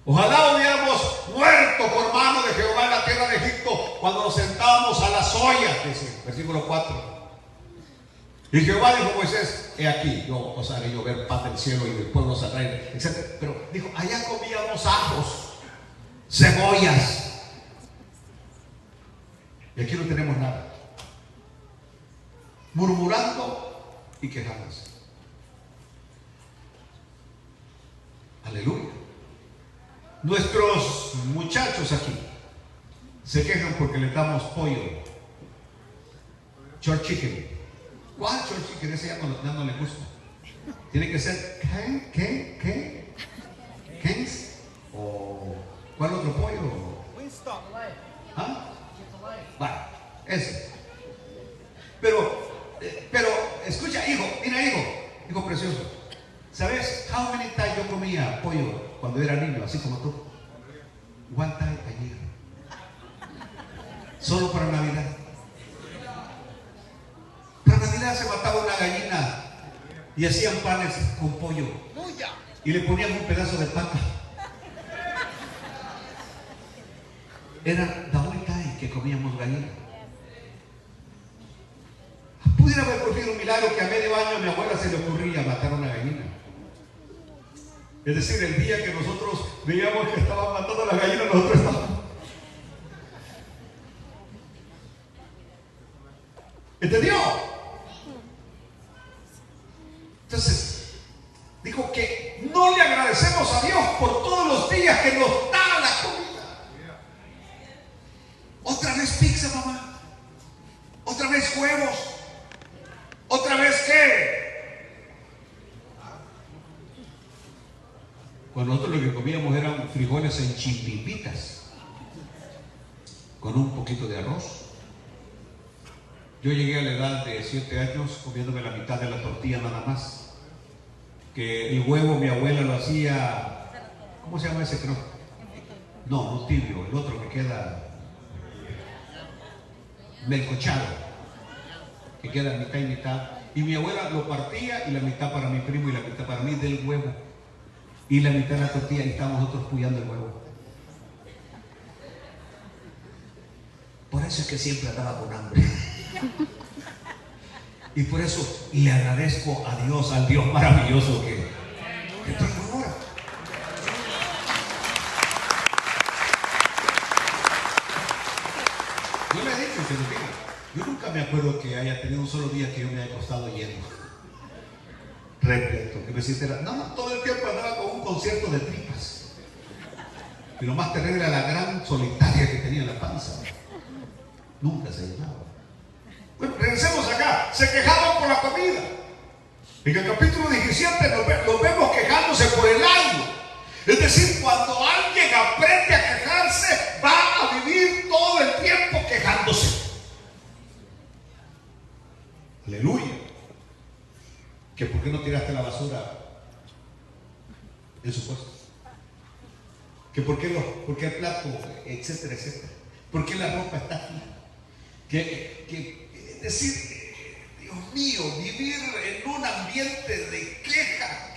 Ojalá hubiéramos muerto por mano de Jehová en la tierra de Egipto cuando nos sentábamos a las ollas, dice, versículo 4. Y Jehová dijo a Moisés: he aquí, yo os haré llover paz del cielo y del pueblo saldrá, etc. Pero dijo: allá comíamos ajos, cebollas, y aquí no tenemos nada. Murmurando y quejándose. Aleluya. Nuestros muchachos aquí se quejan porque le damos pollo, short chicken. ¿Cuál short chicken? Ese ya no le gusta. Tiene que ser ¿qué? ¿O cuál otro pollo? ¿Ah? Vale, ese. Pero escucha, hijo, mira, hijo precioso. ¿Sabes how many times yo comía pollo cuando era niño, así como tú? One time a year. Solo para Navidad. Para Navidad se mataba una gallina y hacían panes con pollo y le ponían un pedazo de pata. Era the only time que comíamos gallina. Pudiera haber ocurrido un milagro que a medio año a mi abuela se le ocurría matar una gallina. Es decir, el día que nosotros veíamos que estaban matando a la gallina, nosotros estábamos. ¿Entendió? Entonces, dijo que no le agradecemos a Dios por todos los días que nos da la comida. Otra vez pizza, mamá. Otra vez huevos. Otra vez qué. Cuando nosotros lo que comíamos eran frijoles en chimpipitas con un poquito de arroz. Yo llegué a la edad de 7 años comiéndome la mitad de la tortilla nada más. Que el huevo mi abuela lo hacía, ¿cómo se llama ese? No tibio, el otro que queda melcochado, que queda mitad y mitad. Y mi abuela lo partía y la mitad para mi primo y la mitad para mí del huevo. Y la mitad de la tortilla, y estábamos nosotros puyando el huevo. Por eso es que siempre andaba con hambre. Y por eso le agradezco a Dios, al Dios maravilloso que tengo ahora. Yo le he dicho que lo diga. Yo nunca me acuerdo que haya tenido un solo día que yo me haya acostado lleno, repleto, que me sintiera. No, todo el tiempo andaba con un concierto de tripas. Y lo más terrible era la gran solitaria que tenía en la panza. Nunca se llenaba. Bueno, regresemos acá. Se quejaban por la comida. En el capítulo 17 los vemos quejándose por el agua. Es decir, cuando alguien aprende a quejarse, va a vivir todo el tiempo quejándose. Aleluya. Que por qué no tiraste la basura en su puesto. Que por qué el plato, etcétera, etcétera. ¿Por qué la ropa está aquí? Es decir, Dios mío, vivir en un ambiente de queja,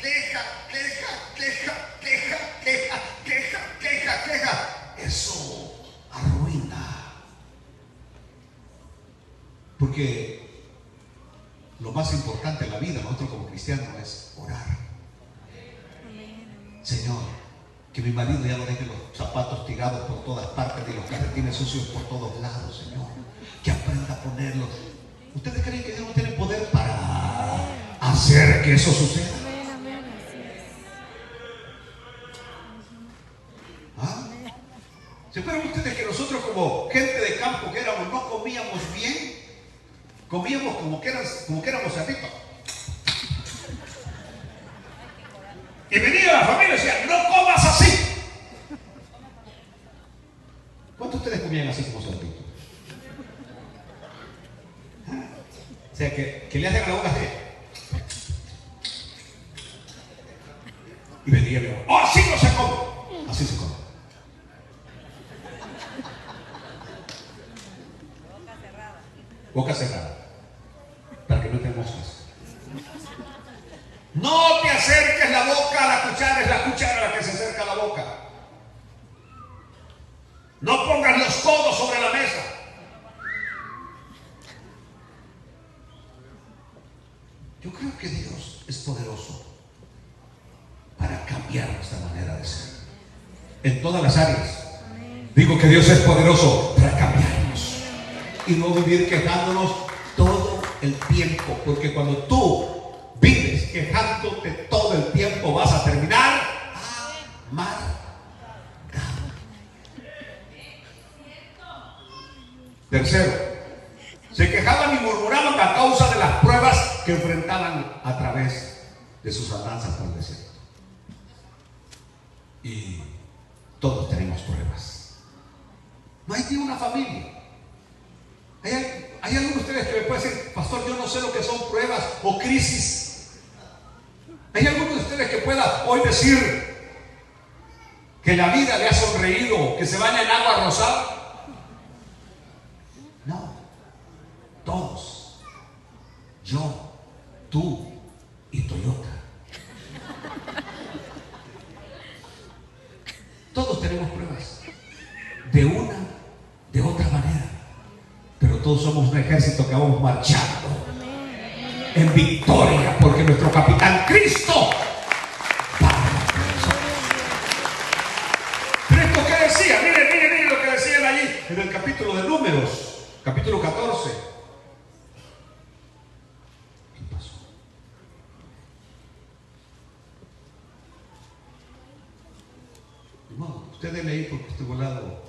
eso arruina. Porque lo más importante en la vida, nosotros como cristianos, es orar. Señor, que mi marido ya no deje los zapatos tirados por todas partes y los calcetines sucios por todos lados, Señor. Que aprenda a ponerlos. ¿Ustedes creen que Dios no tiene poder para hacer que eso suceda? ¿Se acuerdan ustedes que nosotros como gente de campo que éramos no comíamos bien? Comíamos como que éramos cerditos. Y venía la familia y decía, no comas así. ¿Cuántos de ustedes comían así como cerditos? O sea, que le hacen a la boca así. Y venía y me dijo, ¡oh, así no se come! Así se come. Boca cerrada. Para que no te mosques. No te acerques la boca a la cuchara, es la cuchara la que se acerca a la boca. No pongas los codos sobre la mesa. Yo creo que Dios es poderoso para cambiar nuestra manera de ser. En todas las áreas. Digo que Dios es poderoso para cambiarnos. Y no vivir quejándonos todo el tiempo. Porque cuando tú vives quejándote todo el tiempo, vas a terminar amargado. Tercero, se quejaban y murmuraban a causa de las pruebas que enfrentaban a través de sus andanzas por el desierto. Y todos tenemos pruebas. No hay ni una familia. ¿Hay alguno de ustedes que me puede decir, pastor, yo no sé lo que son pruebas o crisis? ¿Hay alguno de ustedes que pueda hoy decir que la vida le ha sonreído, que se baña en agua rosada? No. Todos. Yo, tú y Toyota. Todos tenemos pruebas. De una, de otra manera. Pero todos somos un ejército que vamos marchando en victoria, porque nuestro capitán Cristo para nosotros. Pero esto que decía, miren lo que decían allí en el capítulo de Números, capítulo 14. ¿Qué pasó? No, ustedes leí porque estoy volado.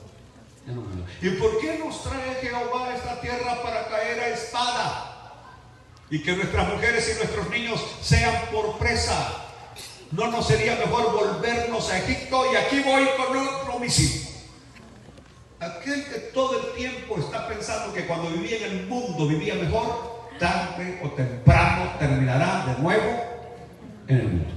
¿Y por qué nos trae Jehová a esta tierra para caer a espada? Y que nuestras mujeres y nuestros niños sean por presa. ¿No nos sería mejor volvernos a Egipto? Y aquí voy con otro homicidio. Aquel que todo el tiempo está pensando que cuando vivía en el mundo vivía mejor, tarde o temprano terminará de nuevo en el mundo.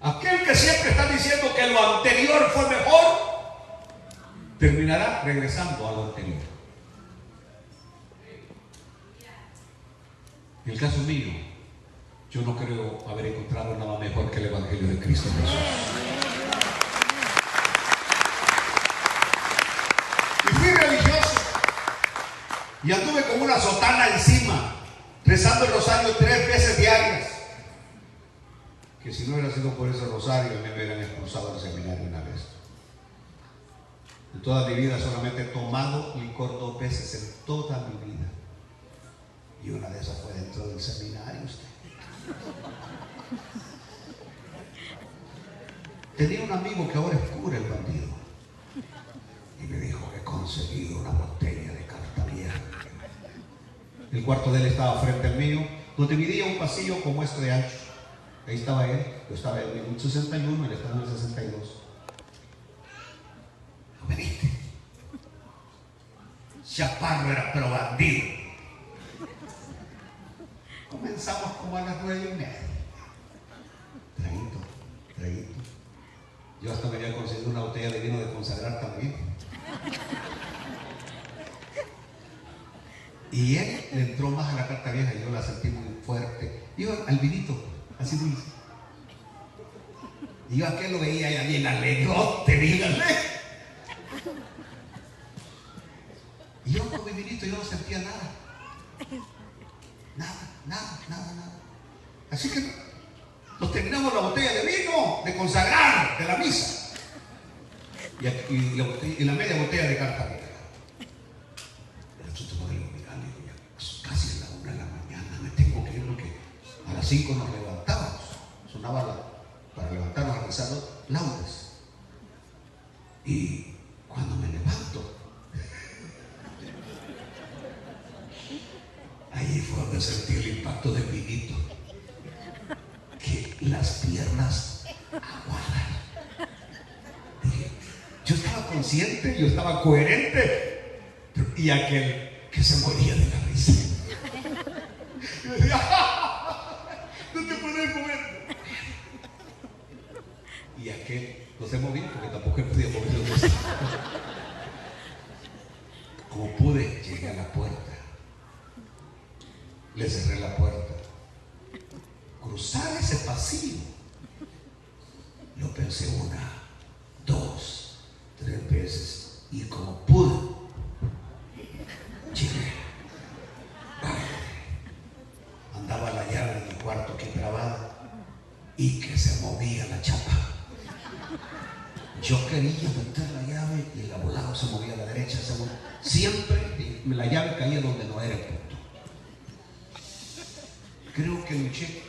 Aquel que siempre está diciendo que lo anterior fue mejor, terminará regresando a lo anterior. En el caso mío, yo no creo haber encontrado nada mejor que el Evangelio de Cristo Jesús. Y fui religioso y anduve con una sotana encima, rezando el rosario 3 veces diarias. Que si no hubiera sido por ese rosario, me hubieran expulsado del seminario una vez. En toda mi vida solamente he tomado licor 2 veces en toda mi vida. Y una de esas fue dentro del seminario. Tenía un amigo que ahora es cura, el bandido. Y me dijo que he conseguido una botella de carta vieja. El cuarto de él estaba frente al mío. Nos dividía un pasillo como este de ancho. Ahí estaba él, yo estaba en el 61, él estaba en el 62. ¿No veniste? Chaparro era pero bandido. Comenzamos como a las 9:30. Traguito. Yo hasta me había conseguido una botella de vino de consagrar también. Y él le entró más a la carta vieja, yo la sentí muy fuerte. Iba al vinito. Así dulce. Y yo aquel lo veía ya bien alegrote, díganme. Y yo con mi vinito yo no sentía nada. Nada. Así que nos terminamos la botella de vino, de consagrar, de la misa. Y la media botella de carta vieja. Nosotros podemos mirar, casi es la 1 de la mañana, me tengo que ir porque a las 5 nos levantábamos. Sonaba para levantarnos a rezar laudes. Y cuando me levanto, ahí fue donde sentí el impacto del vinito, que las piernas aguadan. Dije, yo estaba consciente, yo estaba coherente, y aquel que se moría de la risa. Yo decía, no te puedes mover. Y aquel no se movía porque tampoco él podía moverse. Como pude, llegué a la puerta. Le cerré la puerta. Cruzar ese pasillo. Lo pensé 1, 2, 3 veces. Y como pude, llegué. Andaba la llave en mi cuarto aquí grabada y que se movía la chapa. Yo quería meter la llave y el volado se movía a la derecha, siempre la llave caía donde no era el punto. Creo que luché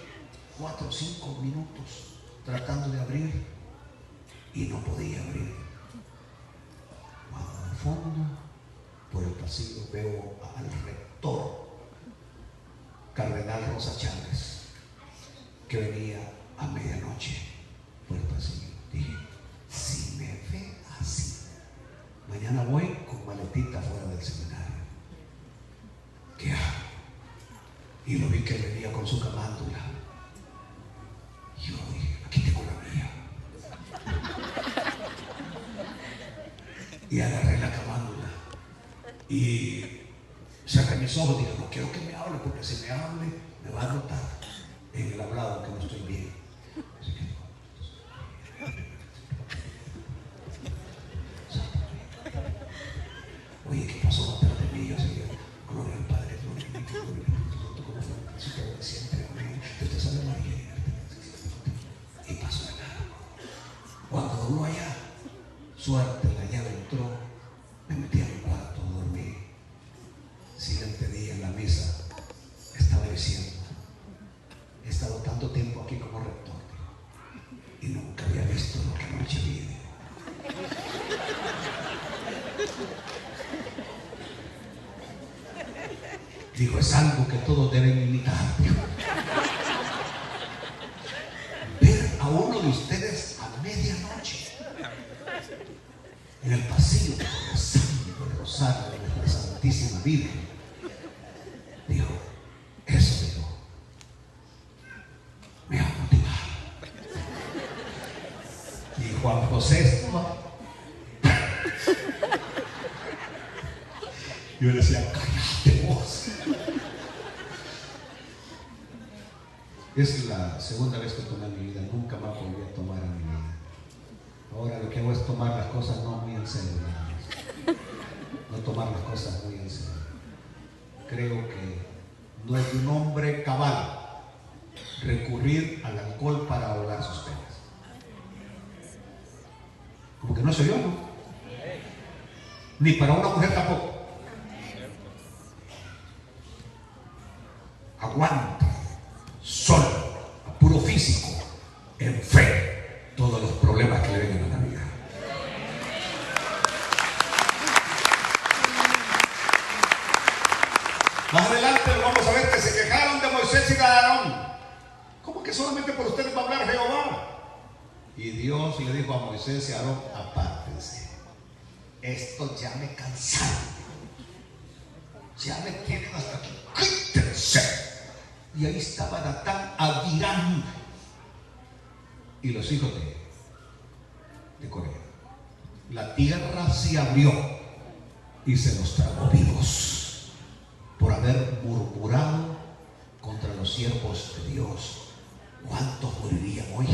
4 o 5 minutos tratando de abrir y no podía abrir. Cuando al fondo, por el pasillo, veo al rector Cardenal Rosa Chávez, que venía a medianoche por el pasillo. Dije, si me ve así, mañana voy con maletita fuera del seminario. ¿Qué hago? Y lo vi que venía con su camándula. Y yo dije, aquí tengo la mía. Y agarré la camándula y saqué mis ojos. Dije, no quiero que me hable, porque si me hable me va a notar en el hablado que no estoy bien. Así que digo, oye, ¿qué pasó atrás de mí? Yo seguía, gloria al Padre, gloria al Hijo, gloria al Espíritu Santo, como fue en el principio, ahora y siempre, amén. Que usted sabe, María. Y pasó de nada. Cuando dobló allá, suerte, la llave entró, me metí a mi cuarto, dormí. Siguiente día en la misa estaba diciendo, he estado tanto tiempo aquí como rector y nunca había visto lo que anoche vi. Digo, es algo que todos deben imitar. Digo, ver a uno de ustedes a medianoche en el pasillo rezando el rosario de nuestra Santísima Virgen. Digo, eso digo, me ha motivado. Y Juan José estaba. Yo le decía, cállate vos. Es la segunda vez que tomé en mi vida, nunca más volví a tomar en mi vida. Ahora lo que hago es tomar las cosas no muy en serio, nada más. No tomar las cosas muy en serio. Creo que no es de un hombre cabal recurrir al alcohol para ahogar sus penas. Como que no soy yo, ¿no? Ni para una mujer tampoco. Aguanta, solo, a puro físico, en fe, todos los problemas que le vengan a la vida. Más adelante lo vamos a ver que se quejaron de Moisés y de Aarón. ¿Cómo que solamente por ustedes va a hablar Jehová? Y Dios le dijo a Moisés y a Aarón, apártense. Esto ya me cansaron. Ya me tienen hasta aquí. Quítense. Y ahí estaba Datán, Abiram y los hijos de Corea. La tierra se abrió y se los tragó vivos por haber murmurado contra los siervos de Dios. ¿Cuántos morirían hoy?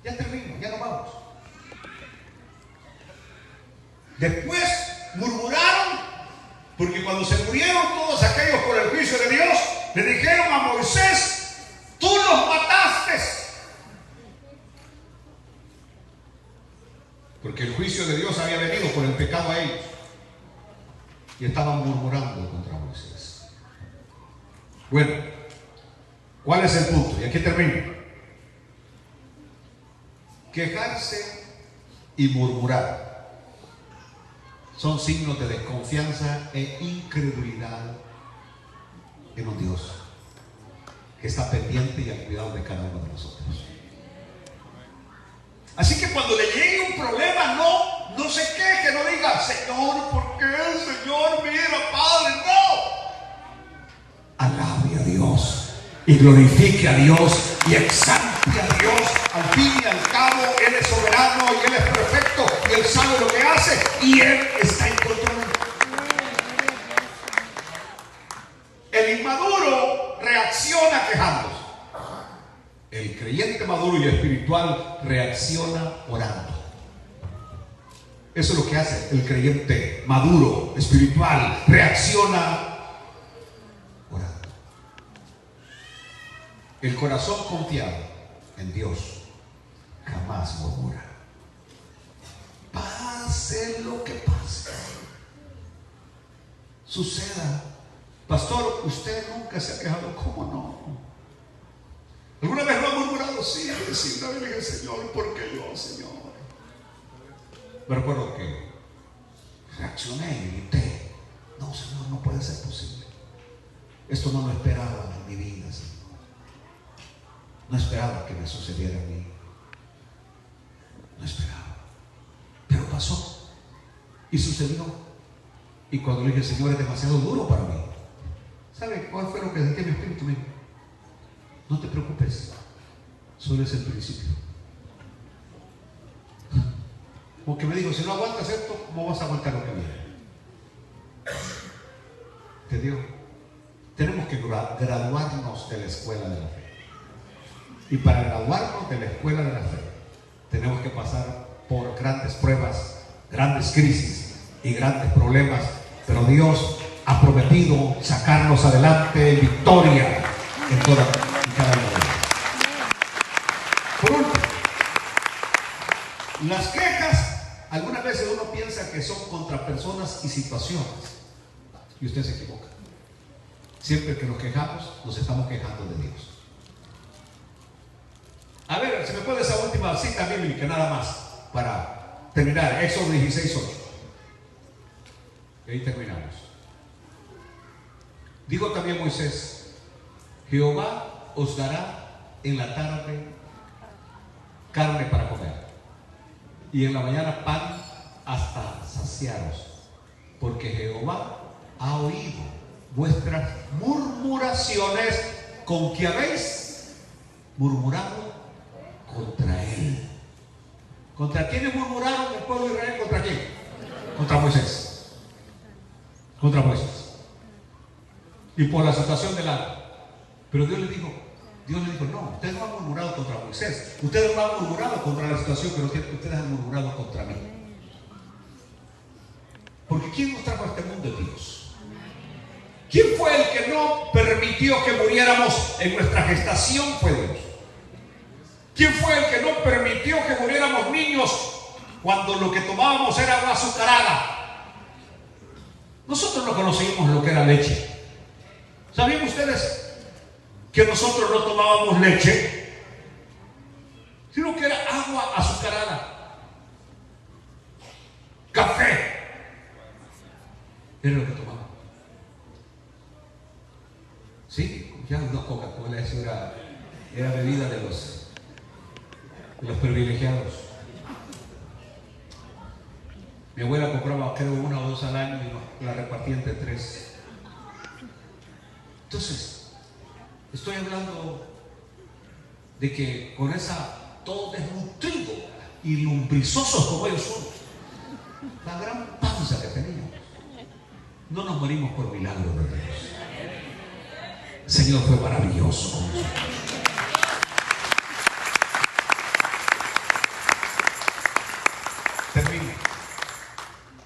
Ya termino, ya nos vamos. Después murmuraron porque cuando se murieron todos aquellos por el juicio de Dios, le dijeron a Moisés, tú los mataste. Porque el juicio de Dios había venido por el pecado a ellos. Y estaban murmurando contra Moisés. Bueno, ¿cuál es el punto? Y aquí termino. Quejarse y murmurar son signos de desconfianza e incredulidad en un Dios que está pendiente y al cuidado de cada uno de nosotros. Así que cuando le llegue un problema, no se queje, no diga, Señor, ¿por qué? Señor, mira, Padre, no. Alabe a Dios y glorifique a Dios y exalte a Dios. Al fin y al cabo, Él es soberano y Él es perfecto y Él sabe lo que hace y Él está en control. El inmaduro reacciona quejándose. El creyente maduro y espiritual reacciona orando. Eso es lo que hace el creyente maduro, espiritual, reacciona orando. El corazón confiado en Dios jamás murmura. Pase lo que pase, suceda. Pastor, usted nunca se ha quejado. ¿Cómo no? ¿Alguna vez lo ha murmurado? Sí, una vez le dije, Señor, ¿por qué yo, Señor? Me recuerdo que reaccioné y grité, no, Señor, no puede ser posible. Esto no lo esperaba en mi vida, Señor. No esperaba que me sucediera a mí. No esperaba. Pero pasó y sucedió. Y cuando le dije, Señor, es demasiado duro para mí, ¿sabe cuál fue lo que sentí en mi espíritu? Me dijo, no te preocupes, solo es el principio. Porque me dijo, si no aguantas esto, ¿cómo vas a aguantar lo que viene? Te digo, tenemos que graduarnos de la escuela de la fe. Y para graduarnos de la escuela de la fe, tenemos que pasar por grandes pruebas, grandes crisis y grandes problemas. Pero Dios ha prometido sacarnos adelante en victoria en toda y cada uno de ellos. Por último, las quejas, algunas veces uno piensa que son contra personas y situaciones, y usted se equivoca. Siempre que nos quejamos, nos estamos quejando de Dios. A ver, se me puede esa última cita bíblica nada más para terminar. Éxodo 16:8. Y ahí terminamos. Dijo también Moisés, Jehová os dará en la tarde carne para comer, y en la mañana pan hasta saciaros, porque Jehová ha oído vuestras murmuraciones con que habéis murmurado contra él. ¿Contra quiénes murmuraron el pueblo de Israel? ¿Contra quién? Contra Moisés. Contra Moisés. Y por la situación del agua. Pero Dios le dijo, no, ustedes no han murmurado contra Moisés, ustedes no han murmurado contra la situación, pero ustedes han murmurado contra mí. Porque ¿quién nos trajo a este mundo? Dios. ¿Quién fue el que no permitió que muriéramos en nuestra gestación? Fue Dios. ¿Quién fue el que no permitió que muriéramos niños cuando lo que tomábamos era agua azucarada? Nosotros no conocíamos lo que era leche. ¿Sabían ustedes que nosotros no tomábamos leche, sino que era agua azucarada? Café era lo que tomábamos. Sí, ya no Coca-Cola, eso era bebida de los privilegiados. Mi abuela compraba, creo, 1 o 2 al año y la repartía entre 3. Entonces, estoy hablando de que con esa, todo desnutrido y lumbrizosos como ellos son, la gran panza que teníamos, no nos morimos por milagro de Dios. El Señor fue maravilloso con nosotros. Termino.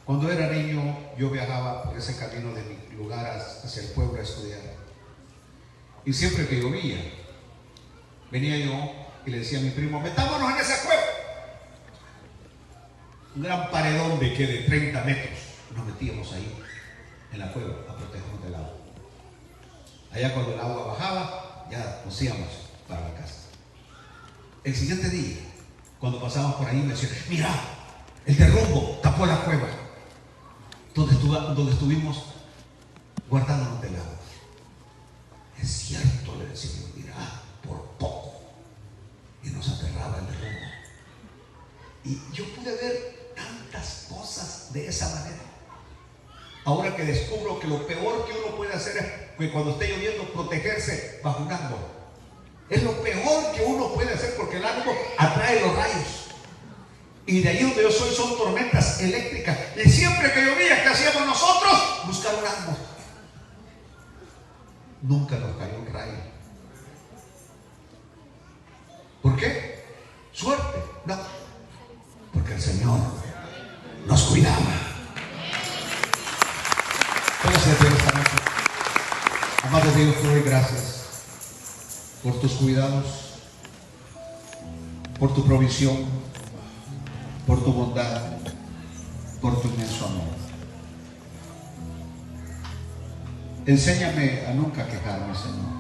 Cuando era niño, yo viajaba por ese camino de mi lugar hacia el pueblo a estudiar. Y siempre que llovía, venía yo y le decía a mi primo, metámonos en esa cueva. Un gran paredón de 30 metros. Nos metíamos ahí, en la cueva, a protegernos del agua. Allá cuando el agua bajaba, ya nos íbamos para la casa. El siguiente día, cuando pasábamos por ahí, me decían: mira, el derrumbo tapó la cueva donde estuvimos guardándonos del agua. Es cierto, le decimos, mira, por poco. Y nos aterraba el derrumbo. Y yo pude ver tantas cosas de esa manera. Ahora que descubro que lo peor que uno puede hacer es que cuando esté lloviendo, protegerse bajo un árbol. Es lo peor que uno puede hacer, porque el árbol atrae los rayos. Y de ahí donde yo soy son tormentas eléctricas. Y siempre que llovía, ¿qué hacíamos nosotros? Buscar un árbol. Nunca nos cayó un rayo. ¿Por qué? Suerte. No. Porque el Señor nos cuidaba. Póngase de pie esta noche. Amado Dios, te doy gracias por tus cuidados, por tu provisión, por tu bondad, por tu inmenso amor. Enséñame a nunca quejarme, Señor,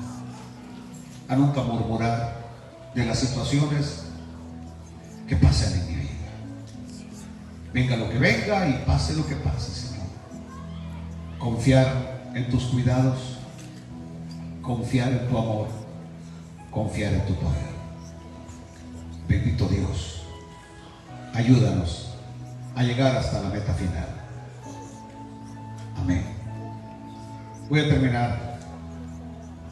a nunca murmurar de las situaciones que pasan en mi vida. Venga lo que venga y pase lo que pase, Señor. Confiar en tus cuidados, confiar en tu amor, confiar en tu poder. Bendito Dios, ayúdanos a llegar hasta la meta final. Amén. Voy a terminar